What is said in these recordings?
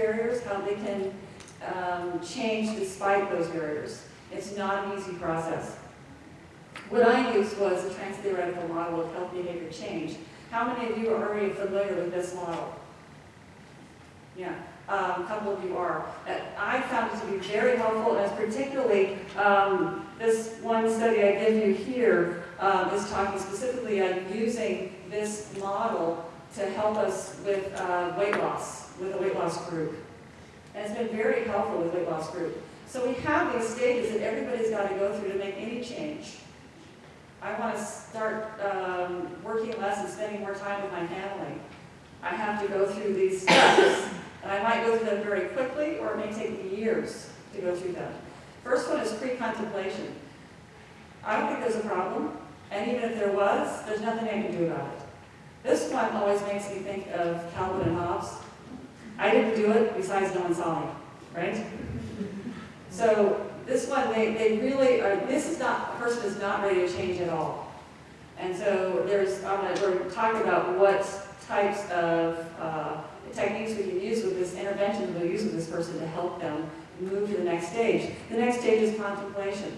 barriers, how they can change despite those barriers. It's not an easy process. What I used was a trans-theoretical model of health behavior change. How many of you are already familiar with this model? Yeah, a couple of you are. I found it to be very helpful, and particularly this one study I give you here is talking specifically on using this model to help us with weight loss, with a weight loss group. And it's been very helpful with weight loss group. So we have these stages that everybody's got to go through to make any change. I want to start working less and spending more time with my family. I have to go through these steps, and I might go through them very quickly, or it may take me years to go through them. First one is pre-contemplation. I don't think there's a problem, and even if there was, there's nothing I can do about it. This one always makes me think of Calvin and Hobbes. I didn't do it, besides no one saw me, right? So this one, they really are, this is not, a person is not ready to change at all. And so we're talking about what types of techniques we can use with this intervention we'll use with this person to help them move to the next stage. The next stage is contemplation.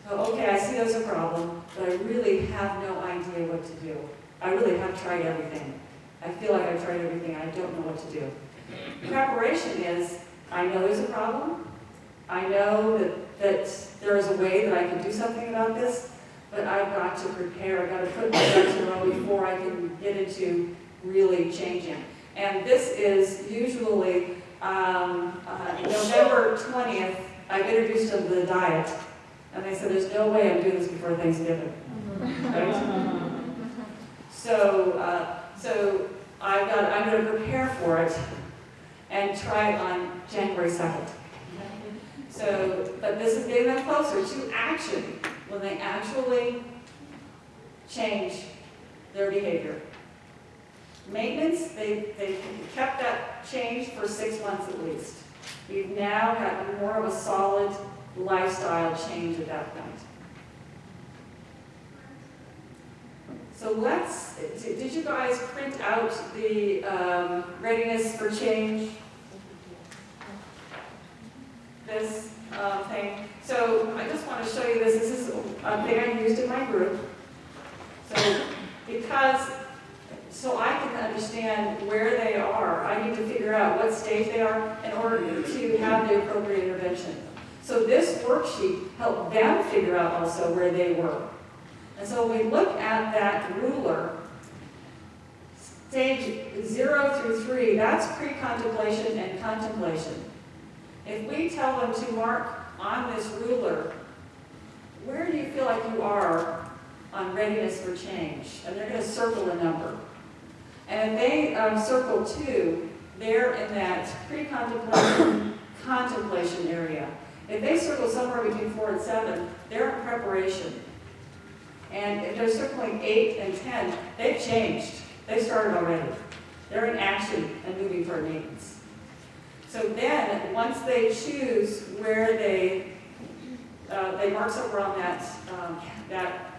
So, okay, I see there's a problem, but I really have no idea what to do. I really have tried everything. I feel like I've tried everything, I don't know what to do. Preparation is, I know there's a problem, I know that there is a way that I can do something about this, but I've got to prepare, I've got to put my ducks in a row before I can get into really changing. And this is usually November 20th, I've introduced them to the diet, and they said, there's no way I'm doing this before Thanksgiving. Right? So I'm going to prepare for it and try it on January 2nd. So, but this is getting them closer to action when they actually change their behavior. Maintenance, they kept that change for 6 months at least. We've now got more of a solid lifestyle change at that point. So did you guys print out the readiness for change? This thing. So I just want to show you this. This is a thing I used in my group. So I can understand where they are, I need to figure out what stage they are in order to have the appropriate intervention. So this worksheet helped them figure out also where they were. And so when we look at that ruler, stage 0 through 3, that's pre-contemplation and contemplation. If we tell them to mark on this ruler, where do you feel like you are on readiness for change? And they're going to circle a number. And if they circle 2, they're in that pre-contemplation, contemplation area. If they circle somewhere between 4 and 7, they're in preparation. And if they're circling 8 and 10, they've changed. They started already. They're in action and moving toward maintenance. So then, once they choose where they mark somewhere on that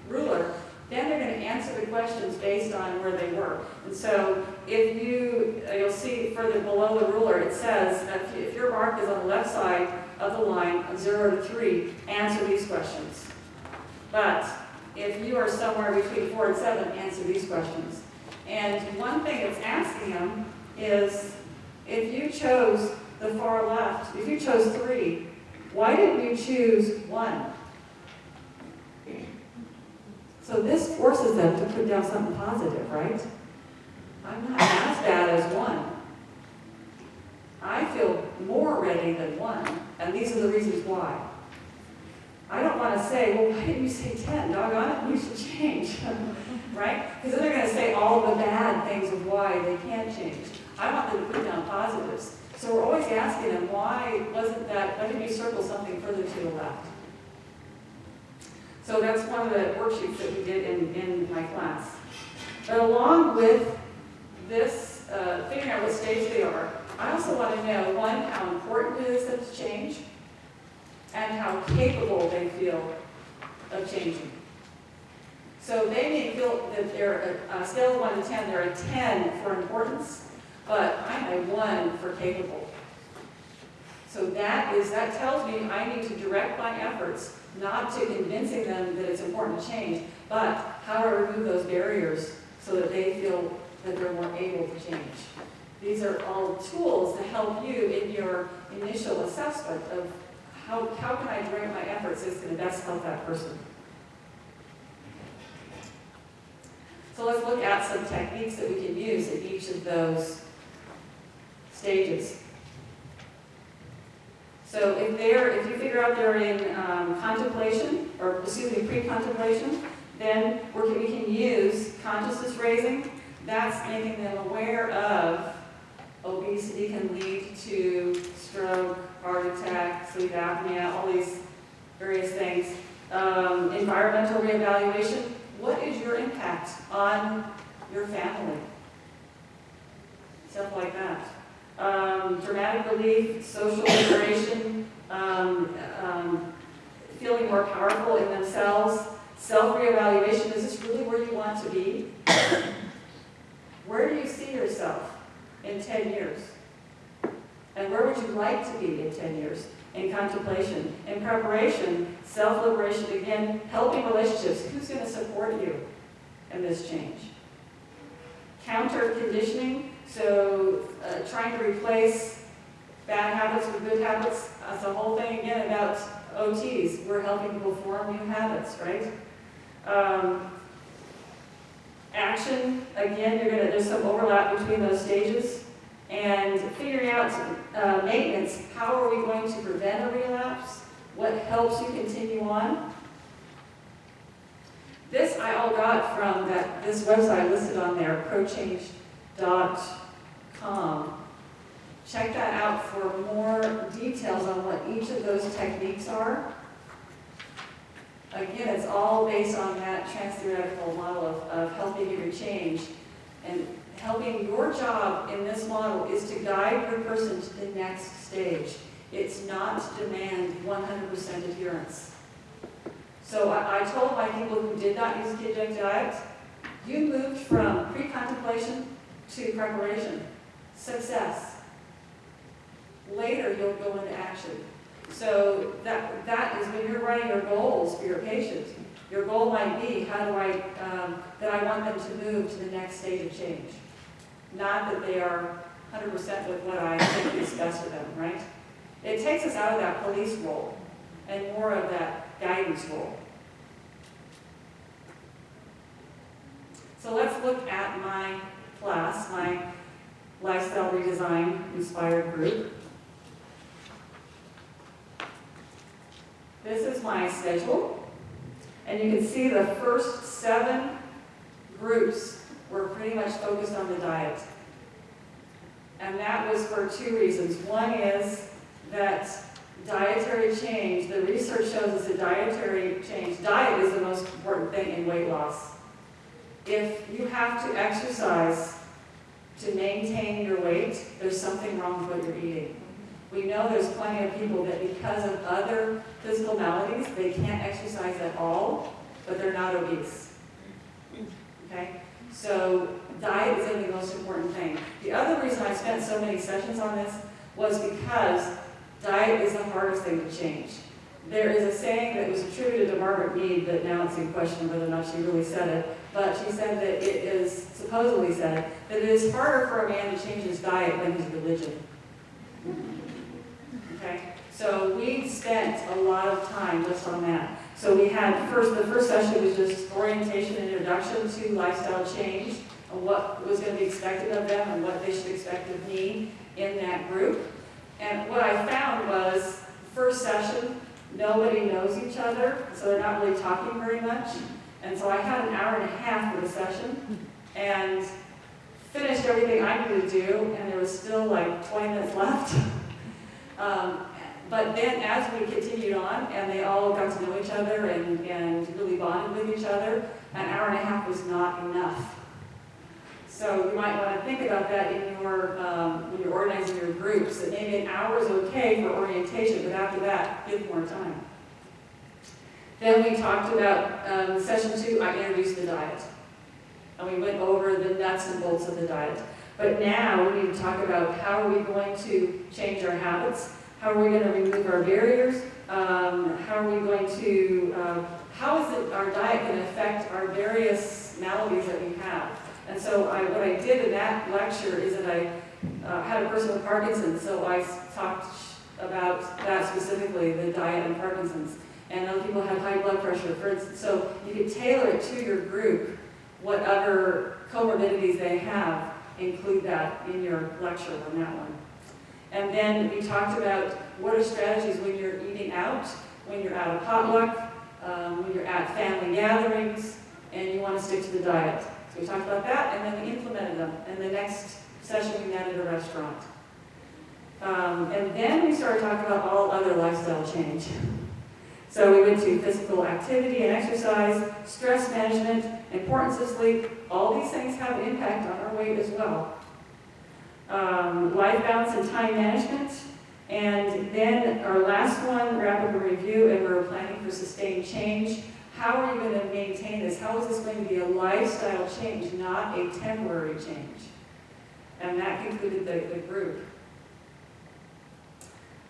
ruler, then they're going to answer the questions based on where they were. And so if you'll see further below the ruler, it says if your mark is on the left side of the line of 0 to 3, answer these questions. But if you are somewhere between 4 and 7, answer these questions. And one thing it's asking them is, if you chose the far left, if you chose 3, why didn't you choose 1? So this forces them to put down something positive, right? I'm not as bad as 1. I feel more ready than 1, and these are the reasons why. I don't want to say, well, why didn't you say 10? Doggone it, you should change, right? Because then they're going to say all the bad things of why they can't change. I want them to put down positives. So we're always asking them, why didn't you circle something further to the left? So that's one of the worksheets that we did in my class. But along with this, figuring out what stage they are, I also want to know, one, how important it is to change, and how capable they feel of changing. So they may feel that they're, on a scale of 1 to 10, they're a 10 for importance, but I'm a 1 for capable. So that tells me I need to direct my efforts, not to convincing them that it's important to change, but how to remove those barriers so that they feel that they're more able to change. These are all tools to help you in your initial assessment of how can I direct my efforts that's going to best help that person. So let's look at some techniques that we can use at each of those stages. So if you figure out they're in contemplation, or pre-contemplation, then we can use consciousness raising. That's making them aware of obesity can lead to stroke, heart attack, sleep apnea, all these various things. Environmental reevaluation. What is your impact on your family? Stuff like that. Dramatic relief, social liberation, feeling more powerful in themselves, self-reevaluation. Is this really where you want to be? Where do you see yourself in 10 years? And where would you like to be in 10 years? In contemplation. In preparation, self-liberation, again, helping relationships. Who's going to support you in this change? Counter-conditioning, so trying to replace bad habits with good habits. That's the whole thing, again, about OTs. We're helping people form new habits, right? Action, again, there's some overlap between those stages. And figuring out maintenance, how are we going to prevent a relapse? What helps you continue on? This I all got from this website listed on there, prochange.com. Check that out for more details on what each of those techniques are. Again, it's all based on that trans-theoretical model of health behavior change. And helping your job in this model is to guide your person to the next stage. It's not to demand 100% adherence. So I told my people who did not use a ketogenic diet, you moved from pre-contemplation to preparation. Success. Later, you'll go into action. So that is when you're writing your goals for your patient. Your goal might be, that I want them to move to the next stage of change. Not that they are 100% with what I think is best for them, right? It takes us out of that police role and more of that guidance role. So let's look at my class, my lifestyle redesign inspired group. This is my schedule. And you can see the first 7 groups were pretty much focused on the diet. And that was for 2 reasons. One is that dietary change, the research shows us that dietary change, diet is the most important thing in weight loss. If you have to exercise to maintain your weight, there's something wrong with what you're eating. We know there's plenty of people that because of other physical maladies, they can't exercise at all, but they're not obese. Okay? So diet is the most important thing. The other reason I spent so many sessions on this was because diet is the hardest thing to change. There is a saying that was attributed to Margaret Mead, but now it's in question whether or not she really said it, but she said that it is supposedly said that it is harder for a man to change his diet than his religion. Okay, so we spent a lot of time just on that. So we had the first session was just orientation and introduction to lifestyle change, and what was going to be expected of them and what they should expect of me in that group. And what I found was, first session, nobody knows each other, so they're not really talking very much. And so I had an hour and a half for the session, and finished everything I needed to do, and there was still like 20 minutes left. But then as we continued on, and they all got to know each other and really bonded with each other, an hour and a half was not enough. So you might want to think about that in your when you're organizing your groups, that maybe an hour is okay for orientation, but after that, give more time. Then we talked about session 2, I introduced the diet. And we went over the nuts and bolts of the diet. But now we need to talk about how are we going to change our habits, how are we going to remove our barriers, how are we going to, how is our diet going to affect our various maladies that we have. And so what I did in that lecture is that I had a person with Parkinson's, so I talked about that specifically, the diet and Parkinson's. And other people have high blood pressure, for instance. So you could tailor it to your group, whatever comorbidities they have, include that in your lecture on that one. And then we talked about what are strategies when you're eating out, when you're at a potluck, when you're at family gatherings, and you want to stick to the diet. So we talked about that, and then we implemented them. And the next session we met at a restaurant. And then we started talking about all other lifestyle change. So we went to physical activity and exercise, stress management, importance of sleep. All these things have an impact on our weight as well. Life balance and time management. And then our last one, wrap up a review, and we're planning for sustained change. How are you going to maintain this? How is this going to be a lifestyle change, not a temporary change? And that concluded the group.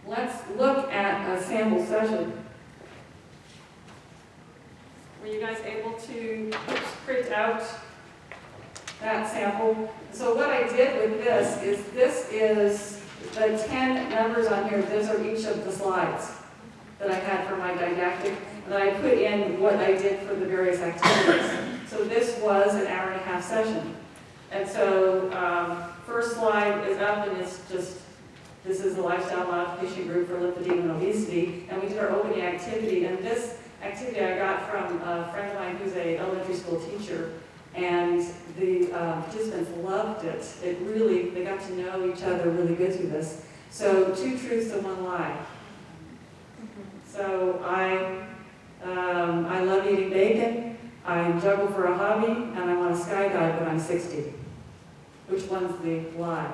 Let's look at a sample session. Were you guys able to print out that sample? So what I did with this is the 10 numbers on here. Those are each of the slides that I had for my didactic. And then I put in what I did for the various activities. So this was an hour-and-a-half session. And so first slide is up, and it's just, this is the lifestyle modification group for lymphedema and obesity. And we did our opening activity. And this activity I got from a friend of mine who's an elementary school teacher. And the participants loved it. They got to know each other really good through this. So 2 truths and 1 lie. So I love eating bacon, I juggle for a hobby, and I want to skydive, but I'm 60. Which one's the lie?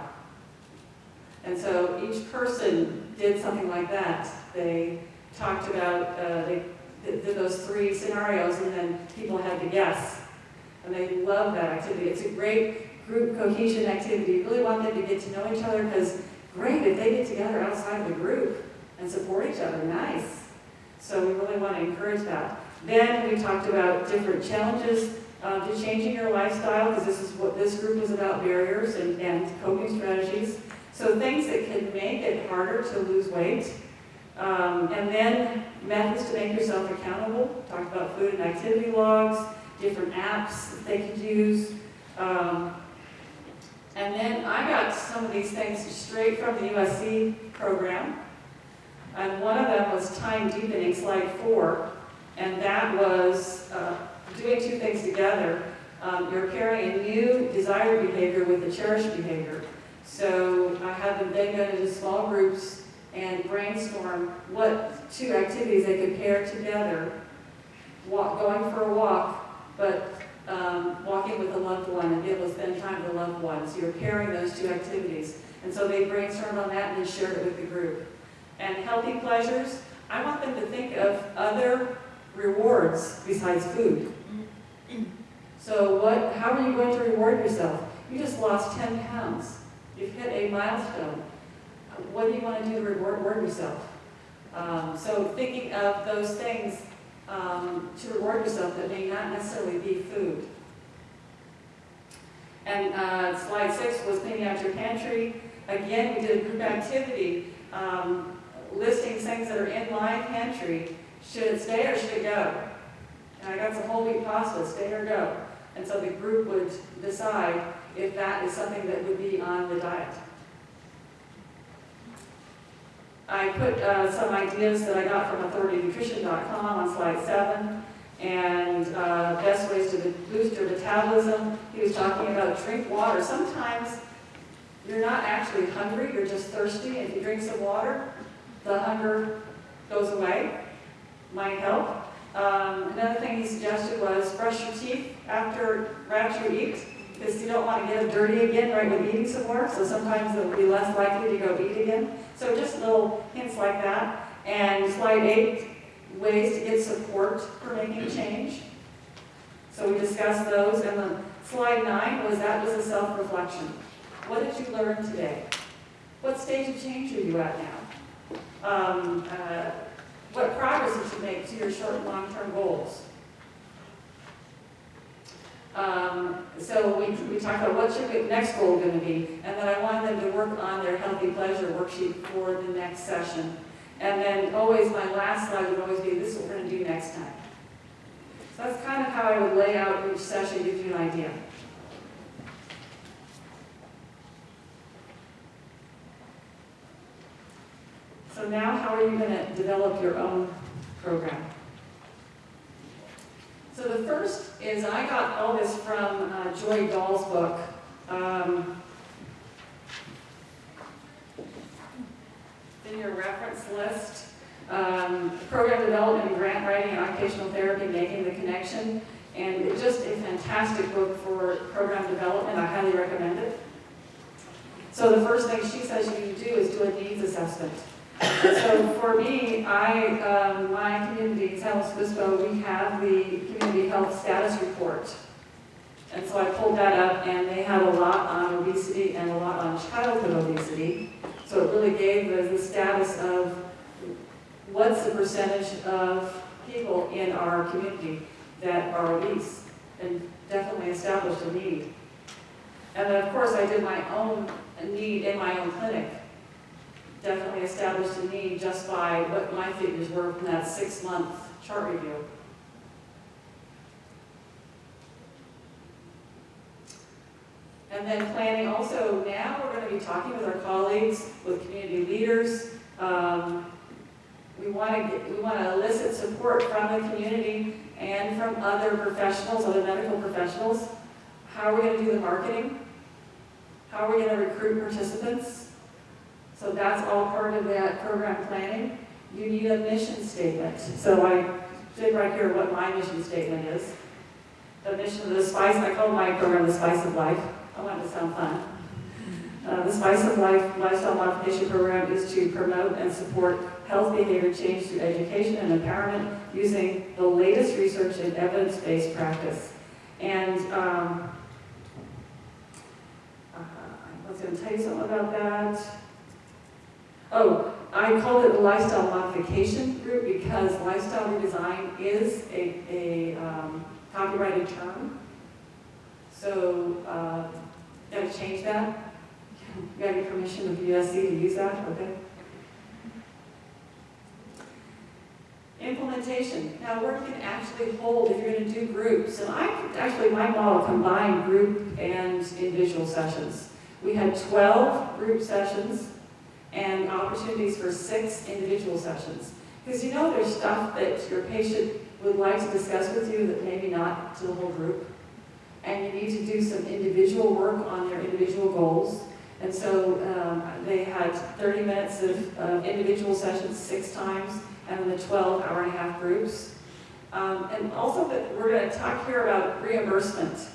And so each person did something like that. They talked about, they did those 3 scenarios, and then people had to guess. And they love that activity. It's a great group cohesion activity. You really want them to get to know each other, because great if they get together outside of the group and support each other, nice. So we really want to encourage that. Then we talked about different challenges to changing your lifestyle, because this is what this group was about, barriers and coping strategies. So things that can make it harder to lose weight. And then methods to make yourself accountable. Talked about food and activity logs, different apps that they could use. And then I got some of these things straight from the USC program. And one of them was time deepening, slide 4. And that was doing 2 things together. You're pairing a new desired behavior with a cherished behavior. So I had them then go into small groups and brainstorm what 2 activities they could pair together. Going for a walk, but walking with a loved one and be able to spend time with a loved one. So you're pairing those 2 activities. And so they brainstormed on that and then shared it with the group. And healthy pleasures, I want them to think of other rewards besides food. So how are you going to reward yourself? You just lost 10 pounds. You've hit a milestone. What do you want to do to reward yourself? So thinking of those things to reward yourself that may not necessarily be food. And slide 6 was cleaning out your pantry. Again, we did a group activity listing things that are in my pantry. Should it stay or should it go? And I got some whole wheat pasta, stay or go. And so the group would decide if that is something that would be on the diet. I put some ideas that I got from authoritynutrition.com on slide 7, and best ways to boost your metabolism. He was talking about drink water. Sometimes you're not actually hungry, you're just thirsty, and if you drink some water, the hunger goes away. Might help. Another thing he suggested was brush your teeth after you eat, because you don't want to get them dirty again right with eating some more, so sometimes they'll be less likely to go eat again. So just little hints like that. And slide 8, ways to get support for making change. So we discussed those. And then slide 9 was a self-reflection. What did you learn today? What stage of change are you at now? What progress did you make to your short and long-term goals? So we talked about what's your next goal going to be, and then I wanted them to work on their healthy pleasure worksheet for the next session. And then always my last slide would always be, this is what we're going to do next time. So that's kind of how I would lay out each session, gives you an idea. So now how are you going to develop your own program? So the first is, I got all this from Joy Dahl's book. In your reference list, program development, grant writing, and occupational therapy, making the connection. And it's just a fantastic book for program development. I highly recommend it. So the first thing she says you need to do is do a needs assessment. So for me, my community in San Luis Obispo, we have the community health status report. And so I pulled that up, and they have a lot on obesity and a lot on childhood obesity. So it really gave the status of what's the percentage of people in our community that are obese, and definitely established a need. And then of course I did my own need in my own clinic. Definitely established a need just by what my figures were from that 6-month chart review. And then planning also, now we're going to be talking with our colleagues, with community leaders. We want to elicit support from the community and from other professionals, other medical professionals. How are we going to do the marketing? How are we going to recruit participants? So that's all part of that program planning. You need a mission statement. So I did right here what my mission statement is. The mission of the Spice, I call my program the Spice of Life. I want it to sound fun. The Spice of Life Lifestyle Modification Program is to promote and support health behavior change through education and empowerment using the latest research and evidence-based practice. And I was going to tell you something about that. Oh, I called it the Lifestyle Modification Group because lifestyle redesign is a copyrighted term. So, got to change that. You got to get permission of USC to use that, okay? Implementation. Now, where you can actually hold, if you're going to do groups, and my model combined group and individual sessions. We had 12 group sessions and opportunities for 6 individual sessions. Because you know there's stuff that your patient would like to discuss with you that maybe not to the whole group. And you need to do some individual work on their individual goals. And so they had 30 minutes of individual sessions 6 times, and then the 12 hour-and-a-half groups. And also we're going to talk here about reimbursement.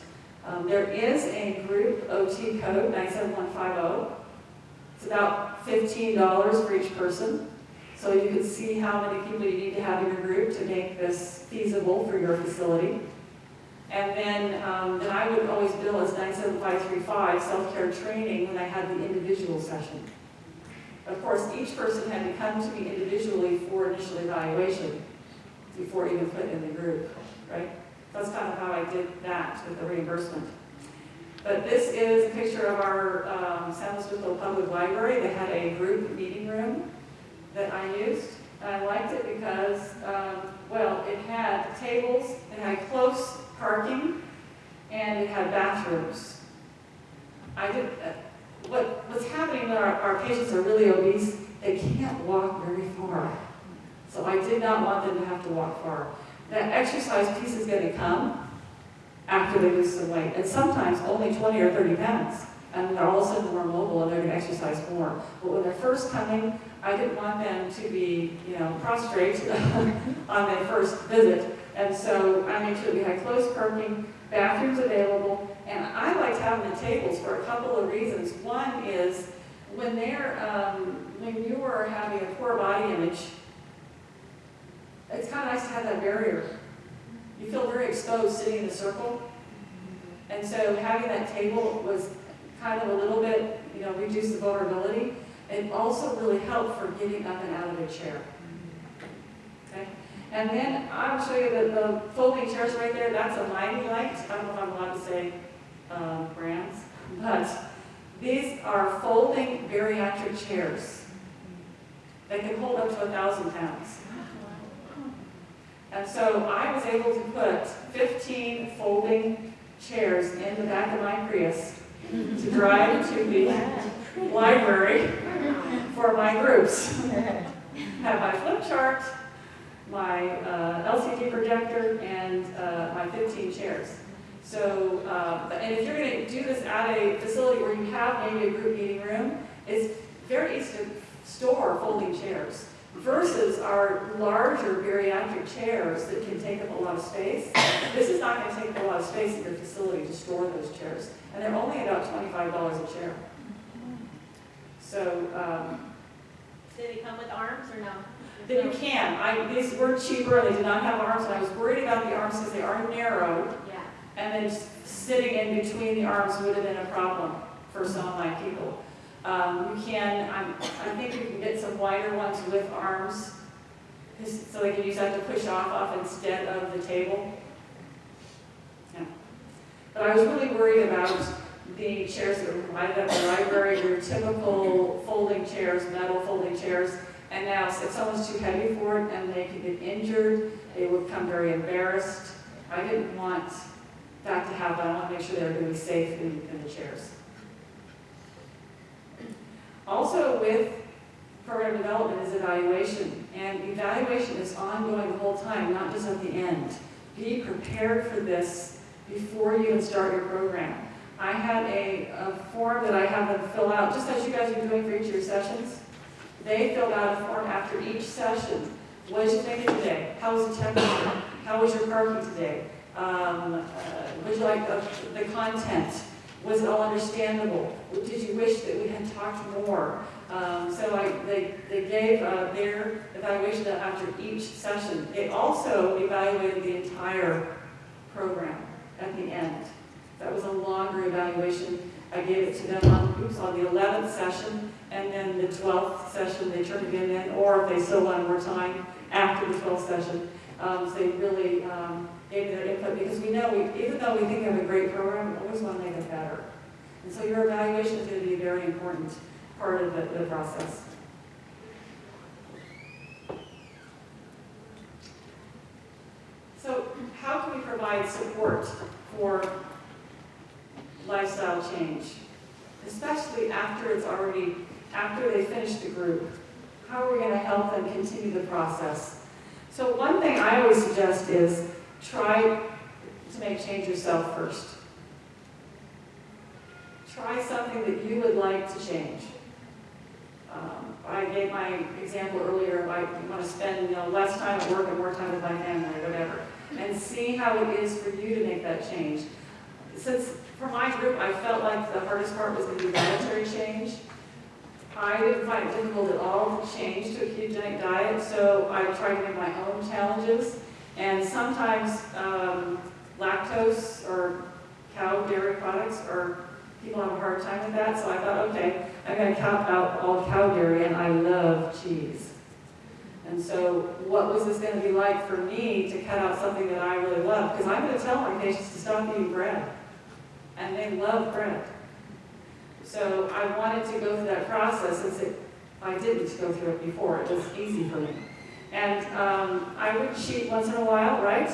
There is a group OT code, 97150. It's about $15 for each person. So you can see how many people you need to have in your group to make this feasible for your facility. And then I would always bill as 97535 self-care training when I had the individual session. Of course, each person had to come to me individually for initial evaluation before even put in the group, right? That's kind of how I did that with the reimbursement. But this is a picture of our San Luis Obispo Public Library. They had a group meeting room that I used. And I liked it because, well, it had tables, it had close parking, and it had bathrooms. What's happening when our patients are really obese, they can't walk very far. So I did not want them to have to walk far. That exercise piece is going to come after they lose some weight, and sometimes only 20 or 30 pounds. And they're all of a sudden more mobile and they're going to exercise more. But when they're first coming, I didn't want them to be, prostrate on their first visit. And so I made sure we had close parking, bathrooms available, and I liked having the tables for a couple of reasons. One is when you are having a poor body image, it's kind of nice to have that barrier. You feel very exposed sitting in a circle. And so having that table was kind of a little bit, reduce the vulnerability. It also really helped for getting up and out of a chair. Okay? And then I'll show you the folding chairs right there. That's a Mighty Light. I don't know if I'm allowed to say brands, but these are folding bariatric chairs. They can hold up to 1,000 pounds. And so I was able to put 15 folding chairs in the back of my Prius to drive to the library for my groups. Have my flip chart, my LCD projector, and my 15 chairs. So, and if you're going to do this at a facility where you have maybe a group meeting room, it's very easy to store folding chairs versus our larger bariatric chairs that can take up a lot of space. This is not going to take up a lot of space in your facility to store those chairs, and they're only about $25 a chair. So, do they come with arms or no? then you can. These were cheaper, and they did not have arms, and I was worried about the arms because they are narrow. Yeah. And then sitting in between the arms would have been a problem for some of my people. You can, I think you can get some wider ones with arms, so they can use that to push off instead of the table. Yeah. But I was really worried about the chairs that were provided at the library, your typical folding chairs, metal folding chairs. And now if someone's too heavy for it and they could get injured, they would become very embarrassed. I didn't want that to happen. I want to make sure they're going to be safe in the chairs. Also with program development is evaluation. And evaluation is ongoing the whole time, not just at the end. Be prepared for this before you even start your program. I had a form that I have them fill out, just as you guys are doing for each of your sessions. They filled out a form after each session. What did you think of today? How was the temperature? How was your parking today? Would you like the content? Was it all understandable? Did you wish that we had talked more? They gave their evaluation after each session. They also evaluated the entire program at the end. That was a longer evaluation. I gave it to them on the 11th session, and then the 12th session they turned it in, or if they still wanted more time after the 12th session. So they really gave me their input, because we know, even though we think we have a great program, we always want to make it better. And so your evaluation is going to be a very important part of the process. So how can we provide support for lifestyle change, especially after they finish the group? How are we going to help them continue the process? So one thing I always suggest is try to make change yourself first. Try something that you would like to change. I gave my example earlier. I want to spend less time at work and more time with my family, or whatever, and see how it is for you to make that change. Since for my group, I felt like the hardest part was going to be dietary change. I didn't find it difficult at all to change to a ketogenic diet, so I tried to make my own challenges. And sometimes lactose or cow dairy products, or people have a hard time with that, so I thought, okay, I'm going to cut out all cow dairy, and I love cheese. And so what was this going to be like for me to cut out something that I really love? Because I'm going to tell my patients to stop eating bread, and they love bread. So I wanted to go through that process, since I didn't go through it before. It was easy for me. And I would cheat once in a while, right?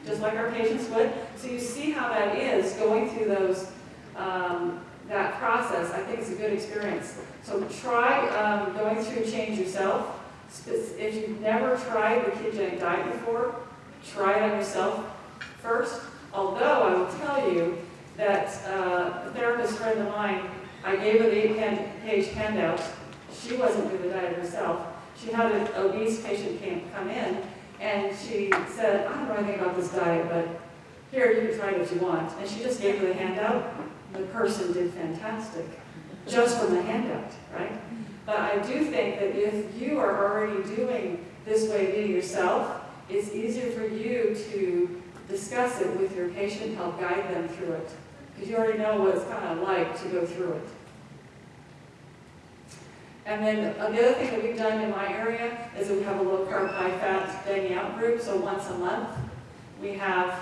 Just like our patients would. So you see how that is, going through those, that process. I think it's a good experience. So try going through change yourself. If you've never tried the ketogenic diet before, try it on yourself first. Although I will tell you that a therapist friend of mine, I gave her the 8-page handout. She wasn't doing the diet herself. She had an obese patient come in, and she said, I don't know anything about this diet, but here, you can try it if you want. And she just gave her the handout. The person did fantastic, just from the handout, right? But I do think that if you are already doing this way of eating yourself, it's easier for you to discuss it with your patient, help guide them through it. because you already know what it's kind of like to go through it. And then the other thing that we've done in my area is that we have a low-carb, high-fat dining out group. So once a month, we have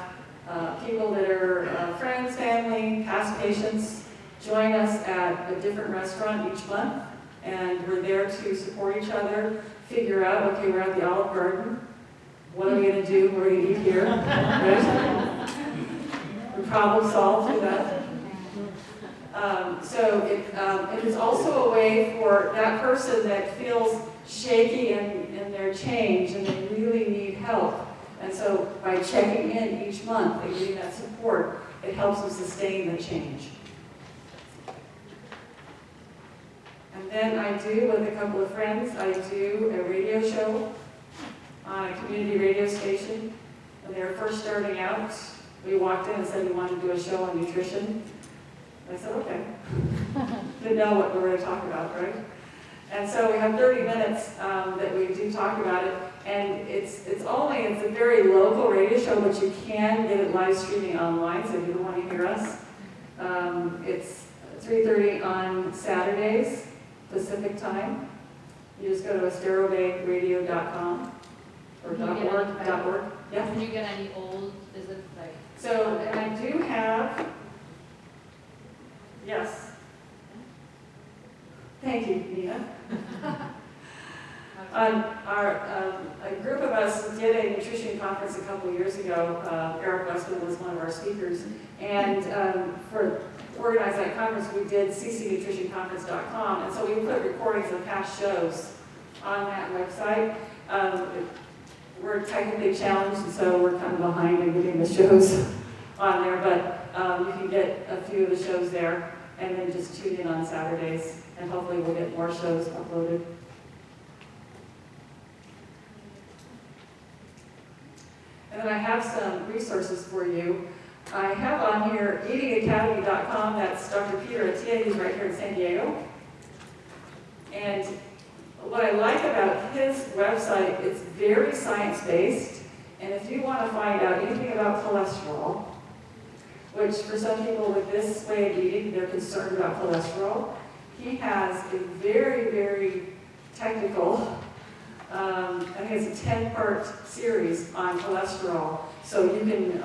people that are friends, family, past patients join us at a different restaurant each month. And we're there to support each other, figure out, okay, we're at the Olive Garden. What are we going to do? What are we going to eat here? Right? We problem solve through that. So it is also a way for that person that feels shaky in their change and they really need help. And so by checking in each month and getting that support, it helps them sustain the change. And then I do, with a couple of friends, I do a radio show on a community radio station. When they were first starting out, we walked in and said we wanted to do a show on nutrition. I said, okay. Didn't know what we were going to talk about, right? And so we have 30 minutes that we do talk about it. And it's a very local radio show, but you can get it live streaming online, so if you don't want to hear us. It's 3:30 on Saturdays, Pacific time. You just go to esterobayradio.com or .org. Yeah. Can you get any old, is it like? So, and I do have, yes. Thank you, Nina. A group of us did a nutrition conference a couple years ago. Eric Leslyn was one of our speakers. And for organize that conference, we did ccnutritionconference.com. And so we put recordings of past shows on that website. We're technically challenged, and so we're kind of behind in getting the shows on there. But you can get a few of the shows there, and then just tune in on Saturdays. And hopefully we'll get more shows uploaded. And then I have some resources for you. I have on here eatingacademy.com. That's Dr. Peter Attia. He's right here in San Diego. And what I like about his website, it's very science-based. And if you want to find out anything about cholesterol, which for some people with this way of eating, they're concerned about cholesterol, he has a very, very technical, I think it's a 10-part series on cholesterol. So you can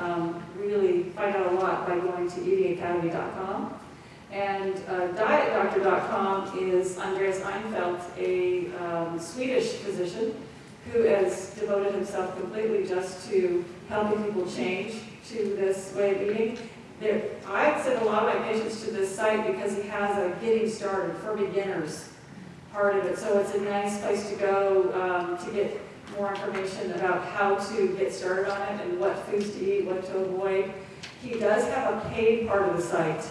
really find out a lot by going to eatingacademy.com. And dietdoctor.com is Andreas Einfeld, a Swedish physician who has devoted himself completely just to helping people change to this way of eating. I send a lot of my patients to this site because he has a getting started for beginners part of it. So it's a nice place to go to get more information about how to get started on it and what foods to eat, what to avoid. He does have a paid part of the site.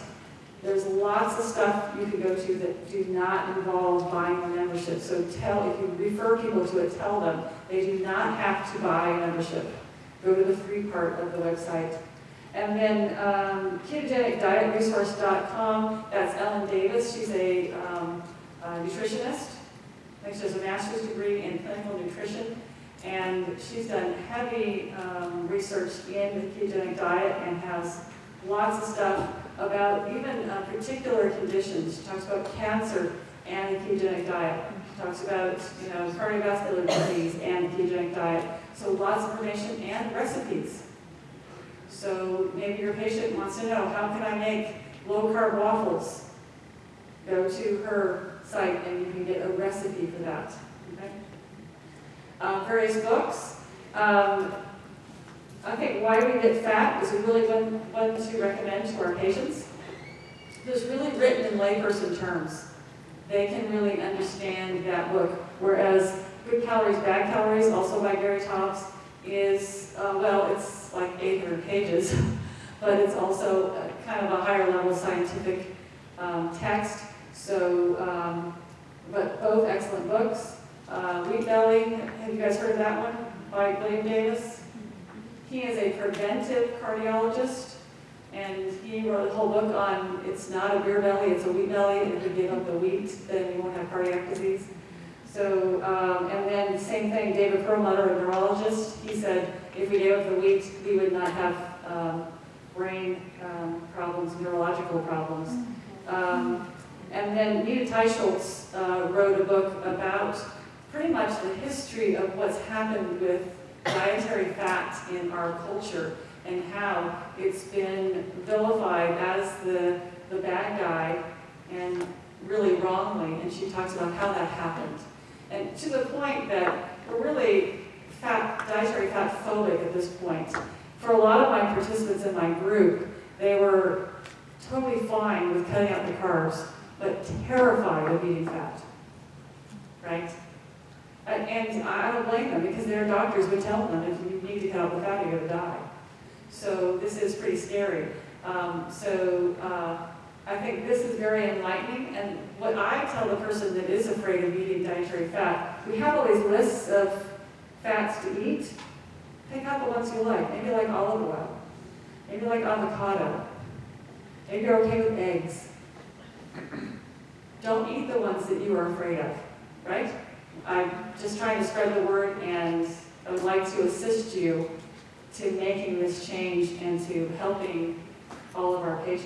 There's lots of stuff you can go to that do not involve buying a membership. So if you refer people to it, tell them they do not have to buy a membership. Go to the free part of the website. And then ketogenicdietresource.com, that's Ellen Davis. She's a nutritionist. I think she has a master's degree in clinical nutrition. And she's done heavy research in the ketogenic diet and has lots of stuff about even particular conditions. She talks about cancer and the ketogenic diet. She talks about cardiovascular disease and the ketogenic diet. So lots of information and recipes. So maybe your patient wants to know, how can I make low-carb waffles? Go to her site and you can get a recipe for that. Okay? Various books. I think Why We Get Fat is a really good one to recommend to our patients. It's really written in layperson terms. They can really understand that book. Whereas Good Calories, Bad Calories, also by Gary Tobbs, is, it's like 800 pages, but it's also kind of a higher level scientific text. So, but both excellent books. Wheat Belly, have you guys heard of that one? By William Davis. He is a preventive cardiologist, and he wrote a whole book on it's not a beer belly, it's a wheat belly, and if you give up the wheat, then you won't have cardiac disease. So, and then the same thing, David Perlmutter, a neurologist, he said if we gave up the wheat, we would not have brain problems, neurological problems. And then Nita Teicholz wrote a book about pretty much the history of what's happened with dietary fat in our culture and how it's been vilified as the bad guy, and really wrongly, and she talks about how that happened. And to the point that we're really dietary fat phobic at this point. For a lot of my participants in my group, they were totally fine with cutting out the carbs, but terrified of eating fat, right? And I don't blame them, because their doctors would tell them, if you need to cut out the fat, you're going to die. So this is pretty scary. I think this is very enlightening, and what I tell the person that is afraid of eating dietary fat, we have all these lists of fats to eat. Pick out the ones you like. Maybe you like olive oil. Maybe you like avocado. Maybe you're okay with eggs. Don't eat the ones that you are afraid of, right? I'm just trying to spread the word, and I would like to assist you to making this change and to helping all of our patients.